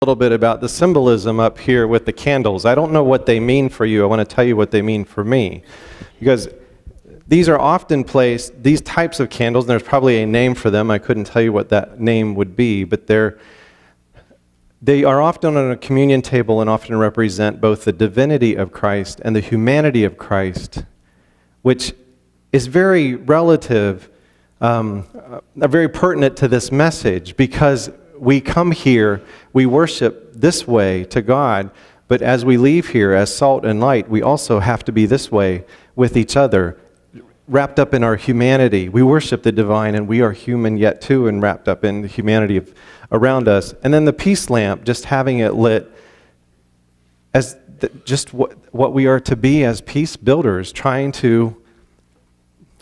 little bit about the symbolism up here with the candles. I don't know what they mean for you. I want to tell you what they mean for me. Because these are often placed, these types of candles, and there's probably a name for them. I couldn't tell you what that name would be, but they are often on a communion table and often represent both the divinity of Christ and the humanity of Christ, which is very relative, very pertinent to this message, because we come here, we worship this way to God, but as we leave here as salt and light, we also have to be this way with each other, wrapped up in our humanity. We worship the divine, and we are human yet too, and wrapped up in the humanity around us. And then the peace lamp, just having it lit as just what we are to be as peace builders, trying to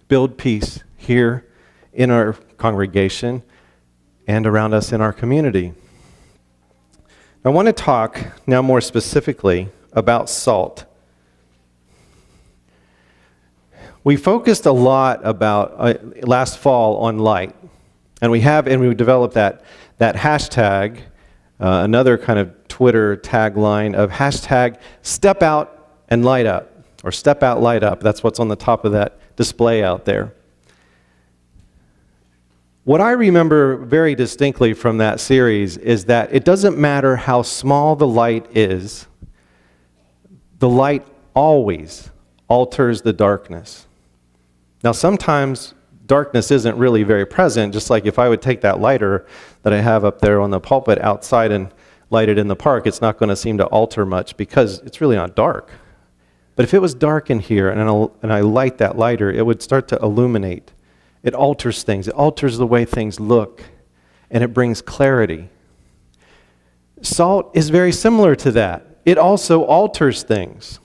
build peace here in our congregation and around us in our community. I want to talk now more specifically about salt. We focused a lot about last fall on light, and we developed that hashtag, another kind of Twitter tagline of hashtag step out and light up, or step out, light up. That's what's on the top of that display out there. What I remember very distinctly from that series is that it doesn't matter how small the light is, the light always alters the darkness. Now, sometimes darkness isn't really very present, just like if I would take that lighter that I have up there on the pulpit outside and light it in the park, it's not going to seem to alter much because it's really not dark. But if it was dark in here and I light that lighter, it would start to illuminate. It alters things. It alters the way things look, and it brings clarity. Salt is very similar to that. It also alters things.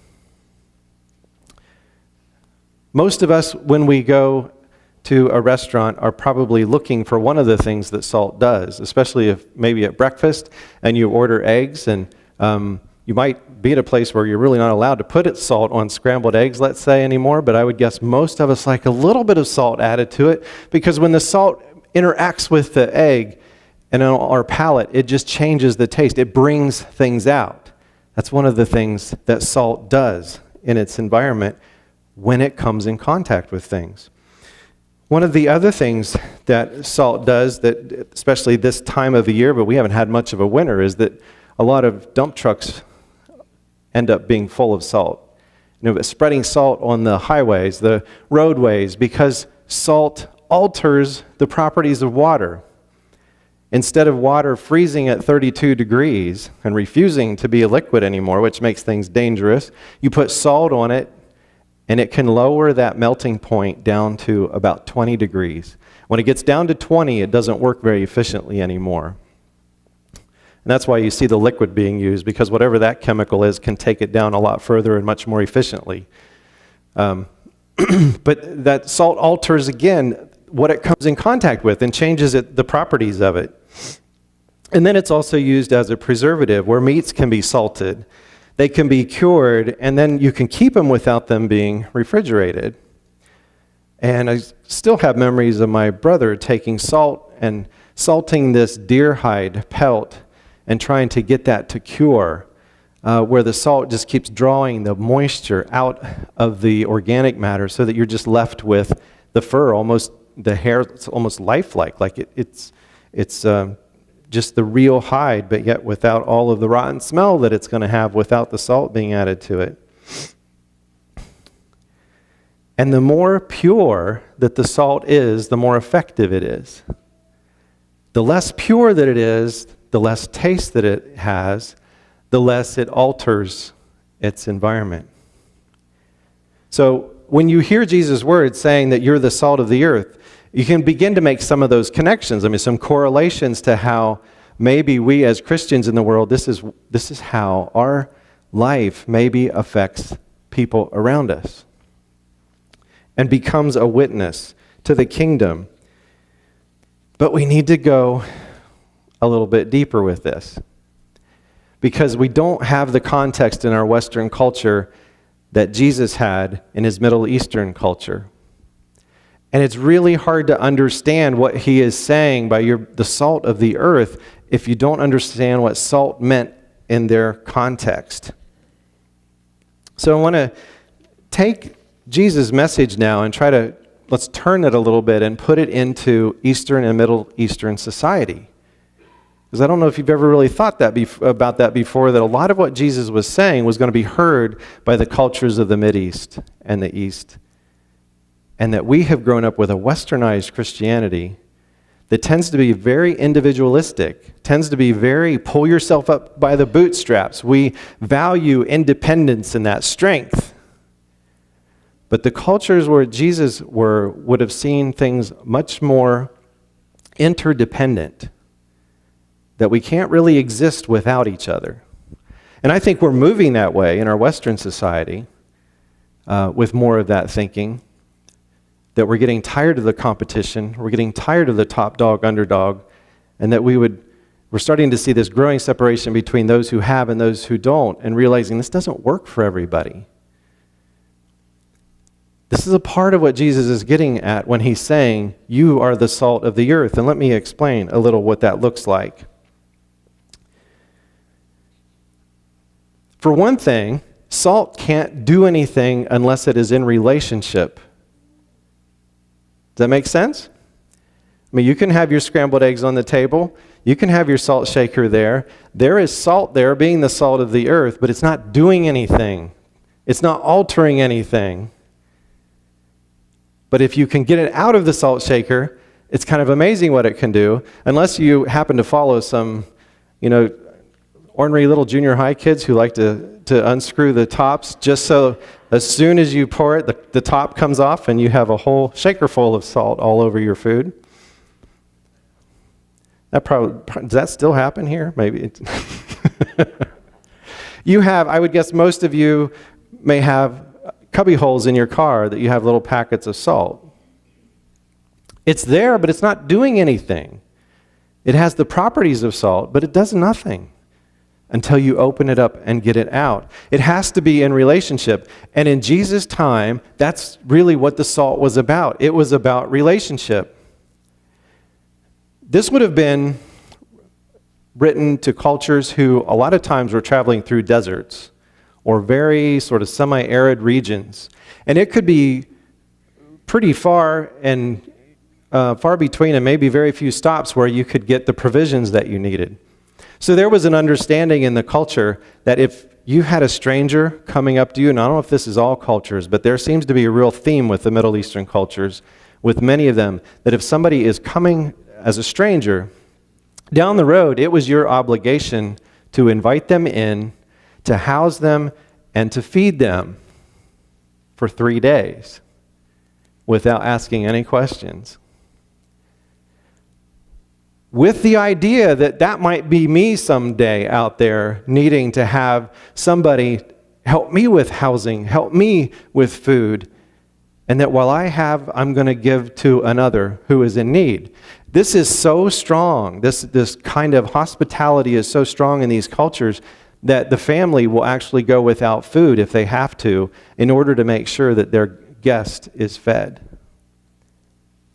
Most of us, when we go to a restaurant, are probably looking for one of the things that salt does, especially if maybe at breakfast and you order eggs, and you might be at a place where you're really not allowed to put salt on scrambled eggs, let's say, anymore, but I would guess most of us like a little bit of salt added to it, because when the salt interacts with the egg and on our palate, it just changes the taste. It brings things out. That's one of the things that salt does in its environment when it comes in contact with things. One of the other things that salt does, that especially this time of the year, but we haven't had much of a winter, is that a lot of dump trucks end up being full of salt. Spreading salt on the highways, the roadways, because salt alters the properties of water. Instead of water freezing at 32 degrees and refusing to be a liquid anymore, which makes things dangerous, you put salt on it, and it can lower that melting point down to about 20 degrees. When it gets down to 20, it doesn't work very efficiently anymore. And that's why you see the liquid being used, because whatever that chemical is can take it down a lot further and much more efficiently. But that salt alters, again, what it comes in contact with and changes the properties of it. And then it's also used as a preservative, where meats can be salted. They can be cured, and then you can keep them without them being refrigerated. And I still have memories of my brother taking salt and salting this deer hide pelt and trying to get that to cure, where the salt just keeps drawing the moisture out of the organic matter so that you're just left with the fur, almost the hair, it's almost lifelike, like it's just the real hide, but yet without all of the rotten smell that it's going to have without the salt being added to it. And the more pure that the salt is, the more effective it is. The less pure that it is, the less taste that it has, the less it alters its environment. So when you hear Jesus' words saying that you're the salt of the earth, you can begin to make some of those connections. I mean, some correlations to how maybe we as Christians in the world, this is how our life maybe affects people around us and becomes a witness to the kingdom. But we need to go a little bit deeper with this, because we don't have the context in our Western culture that Jesus had in his Middle Eastern culture. And it's really hard to understand what he is saying by the salt of the earth if you don't understand what salt meant in their context. So I want to take Jesus' message now and let's turn it a little bit and put it into Eastern and Middle Eastern society. Because I don't know if you've ever really thought about that before, that a lot of what Jesus was saying was going to be heard by the cultures of the Mideast and the East. And that we have grown up with a westernized Christianity that tends to be very individualistic, tends to be very pull yourself up by the bootstraps. We value independence and that strength. But the cultures where Jesus would have seen things much more interdependent, that we can't really exist without each other. And I think we're moving that way in our Western society with more of that thinking, that we're getting tired of the competition, we're getting tired of the top dog, underdog, and that we're starting to see this growing separation between those who have and those who don't, and realizing this doesn't work for everybody. This is a part of what Jesus is getting at when he's saying, you are the salt of the earth. And let me explain a little what that looks like. For one thing, salt can't do anything unless it is in relationship. Does that make sense? I mean, you can have your scrambled eggs on the table. You can have your salt shaker there. There is salt there, being the salt of the earth, but it's not doing anything. It's not altering anything. But if you can get it out of the salt shaker, it's kind of amazing what it can do, unless you happen to follow some, ornery little junior high kids who like to unscrew the tops just so as soon as you pour it, the top comes off and you have a whole shaker full of salt all over your food. Does that still happen here? Maybe. I would guess most of you may have cubby holes in your car that you have little packets of salt. It's there, but it's not doing anything. It has the properties of salt, but it does nothing until you open it up and get it out. It has to be in relationship. And in Jesus' time, that's really what the salt was about. It was about relationship. This would have been written to cultures who a lot of times were traveling through deserts or very sort of semi-arid regions. And it could be pretty far and far between, and maybe very few stops where you could get the provisions that you needed. So there was an understanding in the culture that if you had a stranger coming up to you, and I don't know if this is all cultures, but there seems to be a real theme with the Middle Eastern cultures, with many of them, that if somebody is coming as a stranger, down the road, it was your obligation to invite them in, to house them, and to feed them for 3 days without asking any questions. With the idea that that might be me someday out there needing to have somebody help me with housing, help me with food, and that while I have, I'm going to give to another who is in need. This is so strong. This kind of hospitality is so strong in these cultures that the family will actually go without food if they have to in order to make sure that their guest is fed.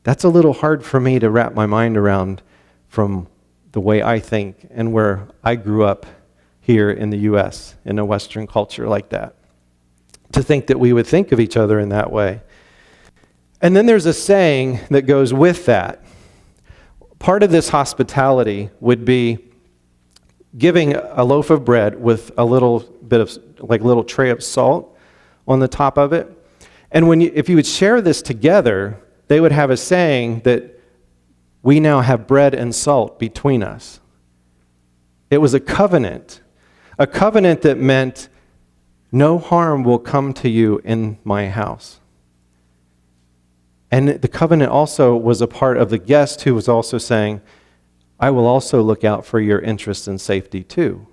That's a little hard for me to wrap my mind around from the way I think and where I grew up here in the U.S., in a Western culture like that. To think that we would think of each other in that way. And then there's a saying that goes with that. Part of this hospitality would be giving a loaf of bread with a little bit of, like a little tray of salt on the top of it. And if you would share this together, they would have a saying that we now have bread and salt between us. It was a covenant that meant no harm will come to you in my house. And the covenant also was a part of the guest who was also saying, I will also look out for your interests and safety too.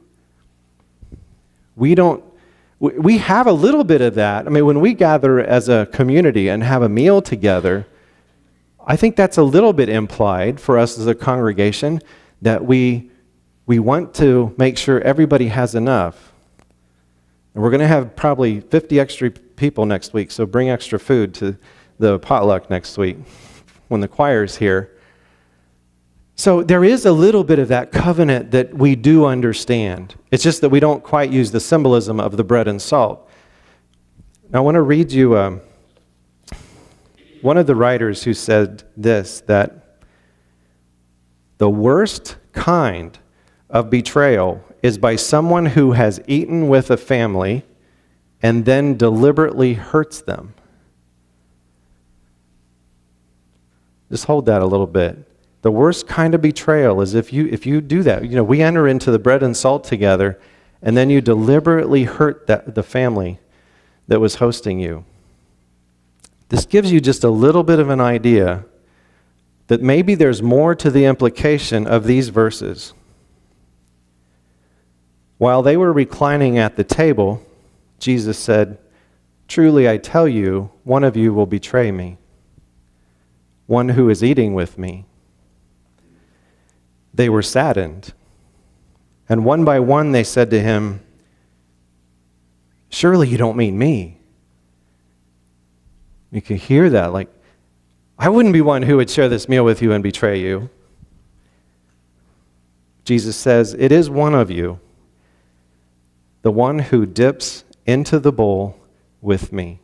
We have a little bit of that. I mean, when we gather as a community and have a meal together, I think that's a little bit implied for us as a congregation that we want to make sure everybody has enough. And we're going to have probably 50 extra people next week, so bring extra food to the potluck next week when the choir's here. So there is a little bit of that covenant that we do understand. It's just that we don't quite use the symbolism of the bread and salt. Now I want to read you one of the writers who said this, that the worst kind of betrayal is by someone who has eaten with a family and then deliberately hurts them. Just hold that a little bit. The worst kind of betrayal is if you do that. You know, we enter into the bread and salt together, and then you deliberately hurt the family that was hosting you. This gives you just a little bit of an idea that maybe there's more to the implication of these verses. While they were reclining at the table, Jesus said, "Truly I tell you, one of you will betray me, one who is eating with me." They were saddened, and one by one they said to him, "Surely you don't mean me." You can hear that, like, I wouldn't be one who would share this meal with you and betray you. Jesus says, "It is one of you, the one who dips into the bowl with me."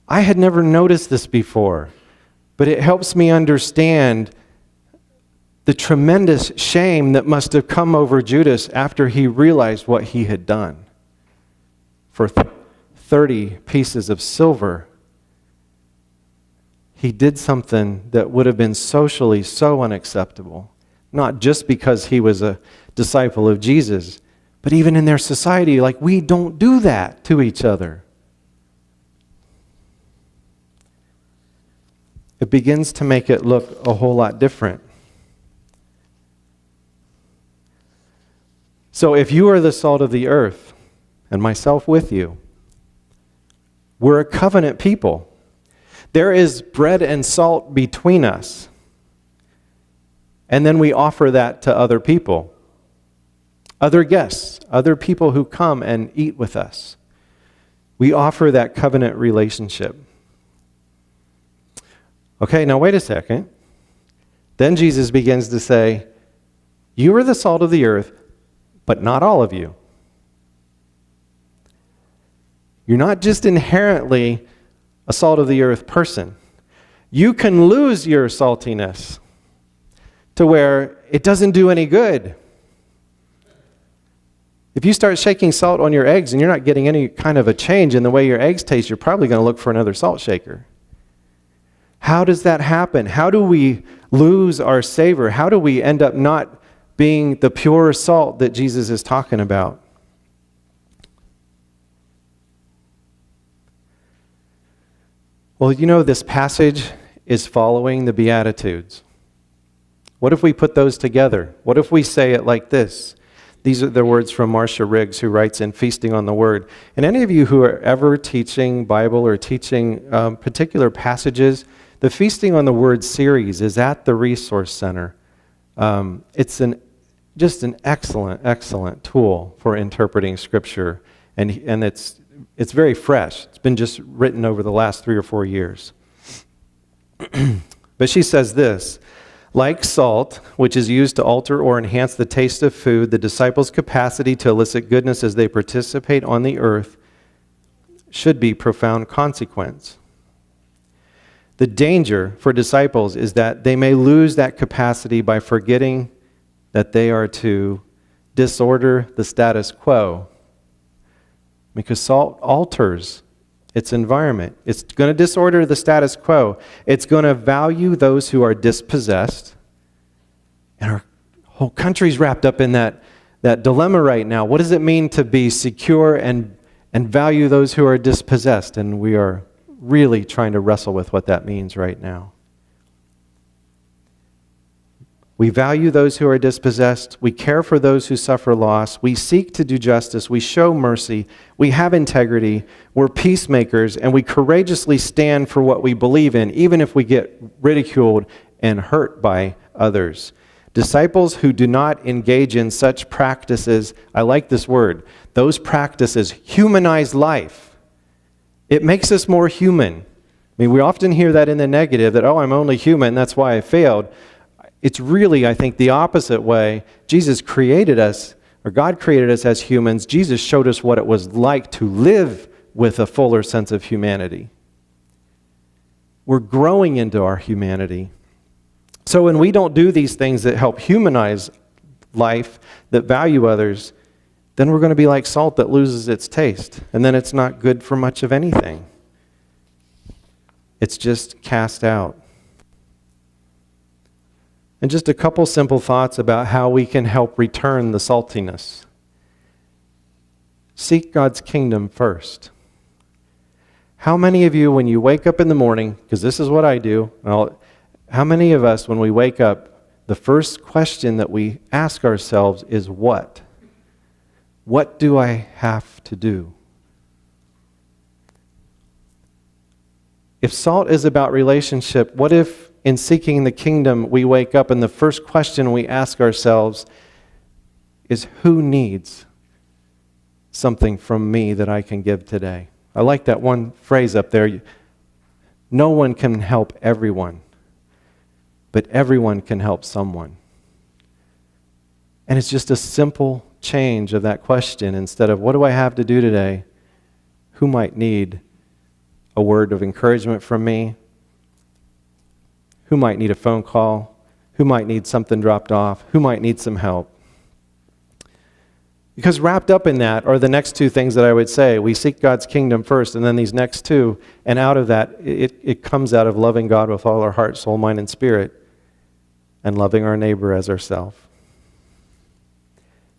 I had never noticed this before, but it helps me understand the tremendous shame that must have come over Judas after he realized what he had done. For 30 pieces of silver, he did something that would have been socially so unacceptable. Not just because he was a disciple of Jesus, but even in their society, like, we don't do that to each other. It begins to make it look a whole lot different. So if you are the salt of the earth, and myself with you, we're a covenant people. There is bread and salt between us. And then we offer that to other people, other guests, other people who come and eat with us. We offer that covenant relationship. Okay, now wait a second. Then Jesus begins to say, you are the salt of the earth, but not all of you. You're not just inherently a salt of the earth person. You can lose your saltiness to where it doesn't do any good. If you start shaking salt on your eggs and you're not getting any kind of a change in the way your eggs taste, you're probably going to look for another salt shaker. How does that happen? How do we lose our savor? How do we end up not being the pure salt that Jesus is talking about? Well, you know, this passage is following the Beatitudes. What if we put those together? What if we say it like this? These are the words from Marcia Riggs, who writes in Feasting on the Word. And any of you who are ever teaching Bible or teaching particular passages, the Feasting on the Word series is at the Resource Center. It's just an excellent, excellent tool for interpreting Scripture. And it's very fresh. It's been just written over the last 3 or 4 years. But she says this, like salt, which is used to alter or enhance the taste of food, the disciples' capacity to elicit goodness as they participate on the earth should be profound consequence. The danger for disciples is that they may lose that capacity by forgetting that they are to disorder the status quo. Because salt alters its environment. It's going to disorder the status quo. It's going to value those who are dispossessed. And our whole country's wrapped up in that dilemma right now. What does it mean to be secure and value those who are dispossessed? And we are really trying to wrestle with what that means right now. We value those who are dispossessed. We care for those who suffer loss. We seek to do justice. We show mercy. We have integrity. We're peacemakers, and we courageously stand for what we believe in, even if we get ridiculed and hurt by others. Disciples who do not engage in such practices, I like this word, those practices humanize life. It makes us more human mean, we often hear that in the negative, that, oh, I'm only human, that's why I failed. It's really, I think, the opposite way. Jesus created us, or God created us as humans. Jesus showed us what it was like to live with a fuller sense of humanity. We're growing into our humanity. So when we don't do these things that help humanize life, that value others, then we're going to be like salt that loses its taste. And then it's not good for much of anything. It's just cast out. And just a couple simple thoughts about how we can help return the saltiness. Seek God's kingdom first. How many of you, when you wake up in the morning, because this is what I do, how many of us, when we wake up, the first question that we ask ourselves is what? What do I have to do? If salt is about relationship, what if in seeking the kingdom we wake up and the first question we ask ourselves is, who needs something from me that I can give today? I like that one phrase up there. No one can help everyone, but everyone can help someone. And it's just a simple change of that question. Instead of, what do I have to do today? Who might need a word of encouragement from me? Who might need a phone call? Who might need something dropped off? Who might need some help? Because wrapped up in that are the next two things that I would say. We seek God's kingdom first, and then these next two, and out of that, it comes out of loving God with all our heart, soul, mind, and spirit, and loving our neighbor as ourselves.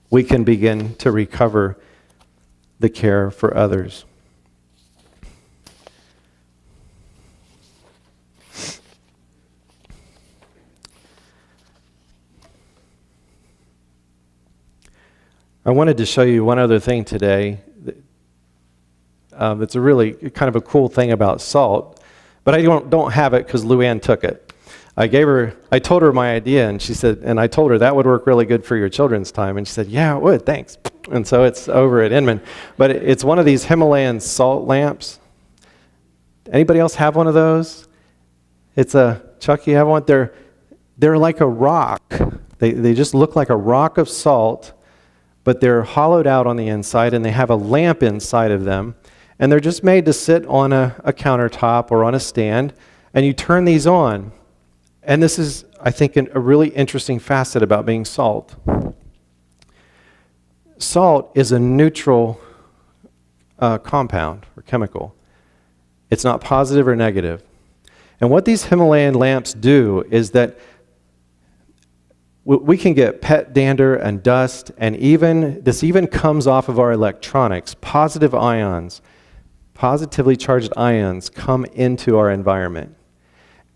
We can begin to recover the care for others. I wanted to show you one other thing today. It's a really kind of a cool thing about salt, but I don't have it because Luann took it. I told her my idea, and she said, and I told her that would work really good for your children's time, and she said, yeah, it would, thanks. And so it's over at Inman. But it's one of these Himalayan salt lamps. Anybody else have one of those? Chuck, you have one? They're like a rock. They just look like a rock of salt, but they're hollowed out on the inside, and they have a lamp inside of them. And they're just made to sit on a countertop or on a stand, and you turn these on. And this is, I think, a really interesting facet about being salt. Salt is a neutral compound or chemical. It's not positive or negative. And what these Himalayan lamps do is that we can get pet dander and dust, and this even comes off of our electronics. Positively charged ions come into our environment.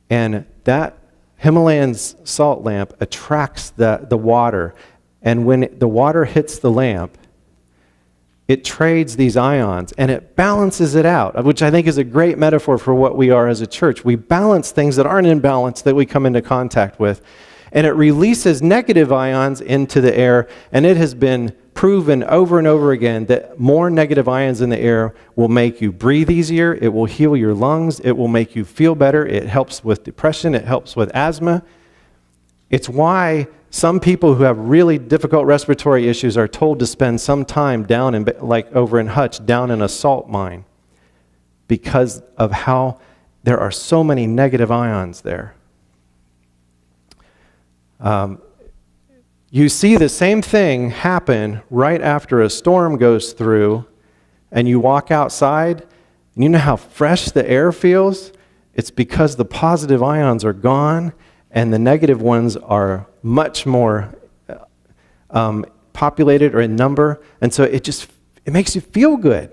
And that Himalayan salt lamp attracts the water. And when the water hits the lamp, it trades these ions and it balances it out, which I think is a great metaphor for what we are as a church. We balance things that aren't in balance that we come into contact with. And it releases negative ions into the air, and it has been proven over and over again that more negative ions in the air will make you breathe easier, it will heal your lungs, it will make you feel better, it helps with depression, it helps with asthma. It's why some people who have really difficult respiratory issues are told to spend some time down like over in Hutch, down in a salt mine, because of how there are so many negative ions there. You see the same thing happen right after a storm goes through, and you walk outside, and you know how fresh the air feels? It's because the positive ions are gone, and the negative ones are much more populated or in number, and so it makes you feel good.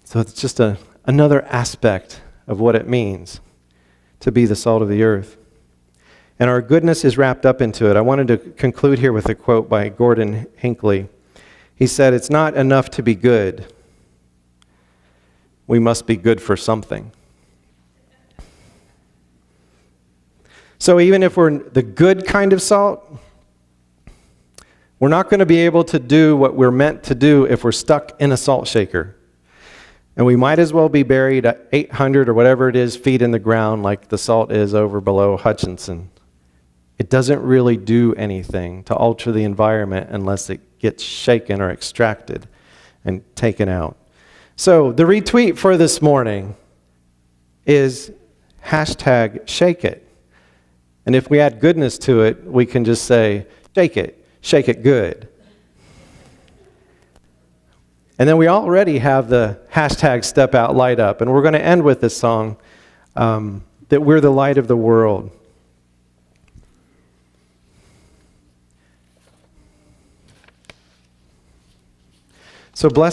So it's just another aspect of what it means to be the salt of the earth. And our goodness is wrapped up into it. I wanted to conclude here with a quote by Gordon Hinckley. He said, "It's not enough to be good. We must be good for something." So even if we're the good kind of salt, we're not going to be able to do what we're meant to do if we're stuck in a salt shaker. And we might as well be buried at 800 or whatever it is feet in the ground like the salt is over below Hutchinson. It doesn't really do anything to alter the environment unless it gets shaken or extracted and taken out. So the retweet for this morning is hashtag shake it. And if we add goodness to it, we can just say, shake it good. And then we already have the hashtag step out, light up. And we're going to end with this song, that we're the light of the world. So bless